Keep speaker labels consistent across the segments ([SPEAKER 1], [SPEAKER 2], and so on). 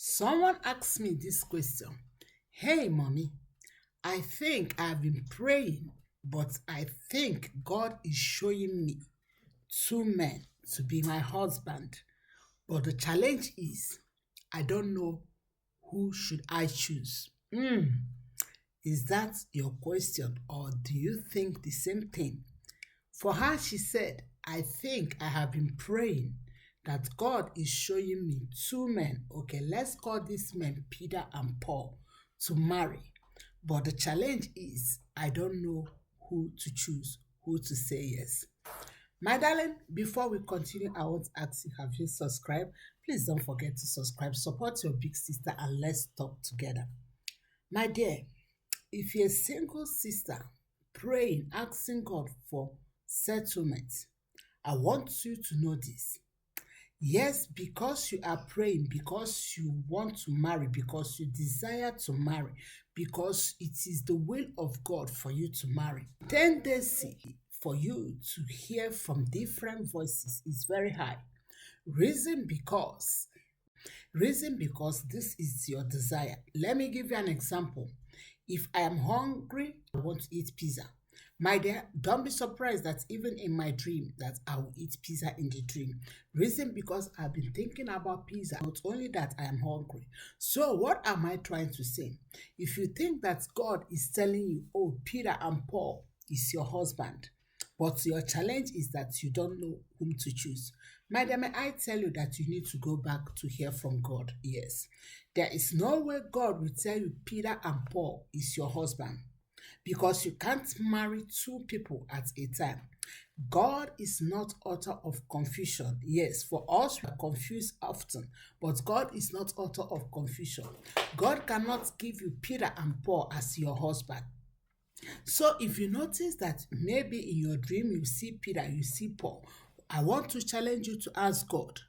[SPEAKER 1] Someone asked me this question. Hey, mommy, I think I've been praying, but I think God is showing me two men to be my husband. But the challenge is, I don't know who should I choose. Is that your question, or do you think the same thing? For her, she said, I think I have been praying that God is showing me two men. Okay, let's call these men Peter and Paul to marry. But the challenge is, I don't know who to choose, who to say yes. My darling, before we continue, I want to ask you, have you subscribed? Please don't forget to subscribe. Support your big sister and let's talk together. My dear, if you're a single sister praying, asking God for settlement, I want you to know this. Yes, because you are praying, because you want to marry, because you desire to marry, because it is the will of God for you to marry. Tendency for you to hear from different voices is very high. Reason because this is your desire. Let me give you an example. If I am hungry, I want to eat pizza. My dear, don't be surprised that even in my dream that I will eat pizza in the dream. Reason because I've been thinking about pizza. Not only that, I am hungry. So what am I trying to say? If you think that God is telling you, oh, Peter and Paul is your husband, but your challenge is that you don't know whom to choose. My dear, may I tell you that you need to go back to hear from God? Yes. There is no way God will tell you Peter and Paul is your husband, because you can't marry two people at a time. God is not author of confusion. Yes, for us, we are confused often, but God is not author of confusion. God cannot give you Peter and Paul as your husband. So if you notice that maybe in your dream you see Peter, you see Paul, I want to challenge you to ask God,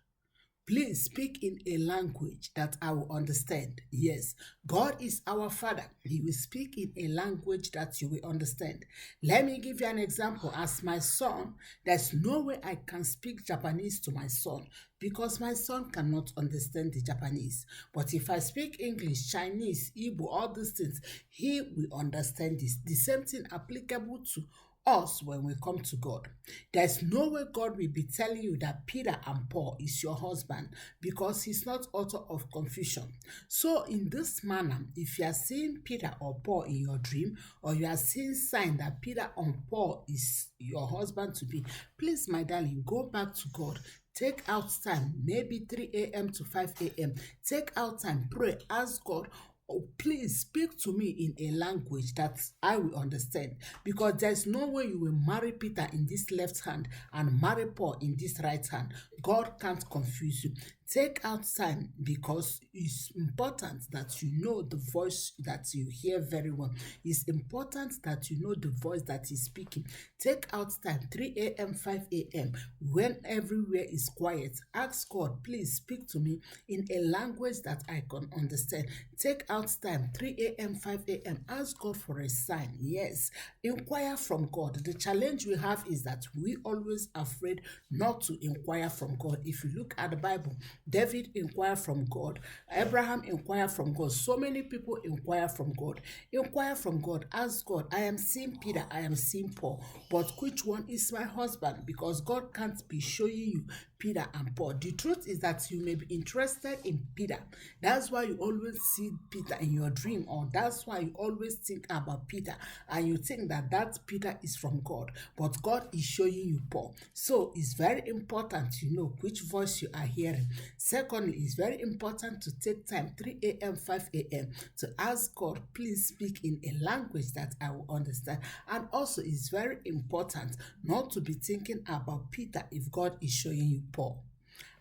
[SPEAKER 1] please speak in a language that I will understand. Yes, God is our Father. He will speak in a language that you will understand. Let me give you an example. As my son, there's no way I can speak Japanese to my son because my son cannot understand the Japanese. But if I speak English, Chinese, Igbo, all these things, he will understand this. The same thing applicable to us when we come to God. There's no way God will be telling you that Peter and Paul is your husband because he's not author of confusion. So in this manner, if you are seeing Peter or Paul in your dream, or you are seeing sign that Peter and Paul is your husband to be, please, my darling, go back to God. Take out time, maybe 3 a.m. to 5 a.m. Take out time, pray, ask God, oh, please speak to me in a language that I will understand, because there's no way you will marry Peter in this left hand and marry Paul in this right hand. God can't confuse you. Take out time, because it's important that you know the voice that you hear very well. It's important that you know the voice that is speaking. Take out time, 3 a.m., 5 a.m., when everywhere is quiet. Ask God, please speak to me in a language that I can understand. Take out time, 3 a.m., 5 a.m., ask God for a sign. Yes, inquire from God. The challenge we have is that we always afraid not to inquire from God. If you look at the Bible, David inquired from God. Abraham inquired from God. So many people inquire from God. Inquire from God. Ask God, I am seeing Peter, I am seeing Paul, but which one is my husband? Because God can't be showing you Peter and Paul. The truth is that you may be interested in Peter. That's why you always see Peter in your dream, or that's why you always think about Peter, and you think that that Peter is from God, but God is showing you Paul. So it's very important to know which voice you are hearing. Secondly, it's very important to take time, 3 a.m., 5 a.m., to ask God, please speak in a language that I will understand. And also, it's very important not to be thinking about Peter if God is showing you Paul.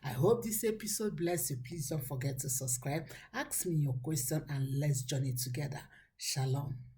[SPEAKER 1] I hope this episode bless you. Please don't forget to subscribe. Ask me your question and let's journey together. Shalom.